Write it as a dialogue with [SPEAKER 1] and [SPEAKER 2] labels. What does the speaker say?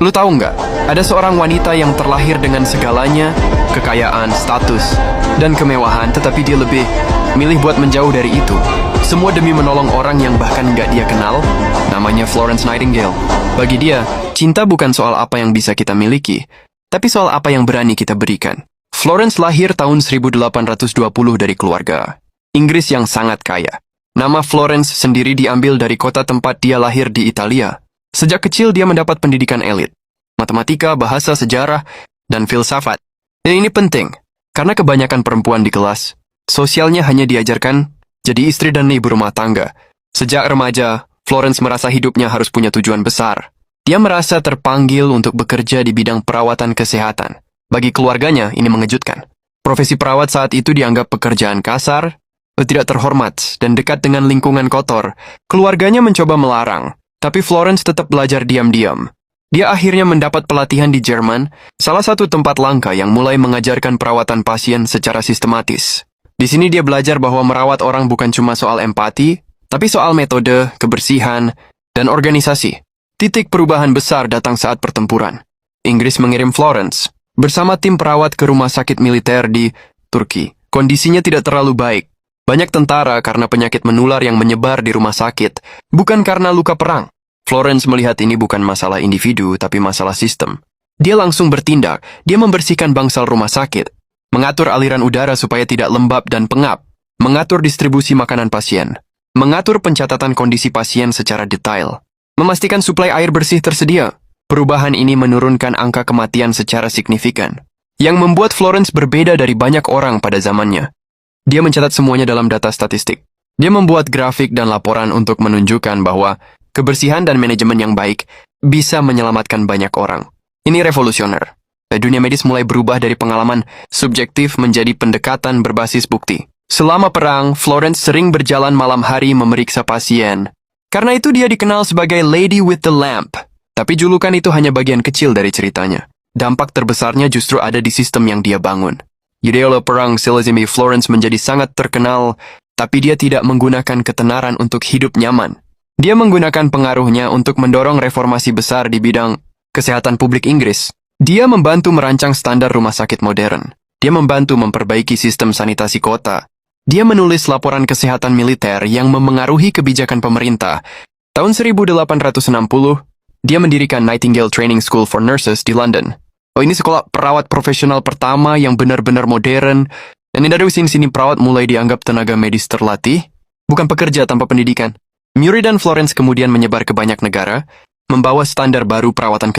[SPEAKER 1] Lu tahu nggak? Ada seorang wanita yang terlahir dengan segalanya, kekayaan, status, dan kemewahan, tetapi dia lebih milih buat menjauh dari itu. Semua demi menolong orang yang bahkan nggak dia kenal, namanya Florence Nightingale. Bagi dia, cinta bukan soal apa yang bisa kita miliki, tapi soal apa yang berani kita berikan. Florence lahir tahun 1820 dari keluarga Inggris yang sangat kaya. Nama Florence sendiri diambil dari kota tempat dia lahir di Italia. Sejak kecil dia mendapat pendidikan elit, matematika, bahasa, sejarah, dan filsafat. Dan ini penting, karena kebanyakan perempuan di kelas, sosialnya hanya diajarkan jadi istri dan ibu rumah tangga. Sejak remaja, Florence merasa hidupnya harus punya tujuan besar. Dia merasa terpanggil untuk bekerja di bidang perawatan kesehatan. Bagi keluarganya, ini mengejutkan. Profesi perawat saat itu dianggap pekerjaan kasar, tidak terhormat, dan dekat dengan lingkungan kotor. Keluarganya mencoba melarang, tapi Florence tetap belajar diam-diam. Dia akhirnya mendapat pelatihan di Jerman, salah satu tempat langka yang mulai mengajarkan perawatan pasien secara sistematis. Di sini dia belajar bahwa merawat orang bukan cuma soal empati, tapi soal metode, kebersihan, dan organisasi. Titik perubahan besar datang saat pertempuran. Inggris mengirim Florence bersama tim perawat ke rumah sakit militer di Turki. Kondisinya tidak terlalu baik. Banyak tentara karena penyakit menular yang menyebar di rumah sakit, bukan karena luka perang. Florence melihat ini bukan masalah individu, tapi masalah sistem. Dia langsung bertindak. Dia membersihkan bangsal rumah sakit, mengatur aliran udara supaya tidak lembab dan pengap, mengatur distribusi makanan pasien, mengatur pencatatan kondisi pasien secara detail, memastikan suplai air bersih tersedia. Perubahan ini menurunkan angka kematian secara signifikan, yang membuat Florence berbeda dari banyak orang pada zamannya. Dia mencatat semuanya dalam data statistik. Dia membuat grafik dan laporan untuk menunjukkan bahwa kebersihan dan manajemen yang baik bisa menyelamatkan banyak orang. Ini revolusioner. Dunia medis mulai berubah dari pengalaman subjektif menjadi pendekatan berbasis bukti. Selama perang, Florence sering berjalan malam hari memeriksa pasien. Karena itu dia dikenal sebagai Lady with the Lamp. Tapi julukan itu hanya bagian kecil dari ceritanya. Dampak terbesarnya justru ada di sistem yang dia bangun. Ideologi perang Silazimi Florence menjadi sangat terkenal, tapi dia tidak menggunakan ketenaran untuk hidup nyaman. Dia menggunakan pengaruhnya untuk mendorong reformasi besar di bidang kesehatan publik Inggris. Dia membantu merancang standar rumah sakit modern. Dia membantu memperbaiki sistem sanitasi kota. Dia menulis laporan kesehatan militer yang memengaruhi kebijakan pemerintah. Tahun 1860, dia mendirikan Nightingale Training School for Nurses di London. Ini sekolah perawat profesional pertama yang benar-benar modern, dan dari sini perawat mulai dianggap tenaga medis terlatih, bukan pekerja tanpa pendidikan. Murray dan Florence kemudian menyebar ke banyak negara, membawa standar baru perawatan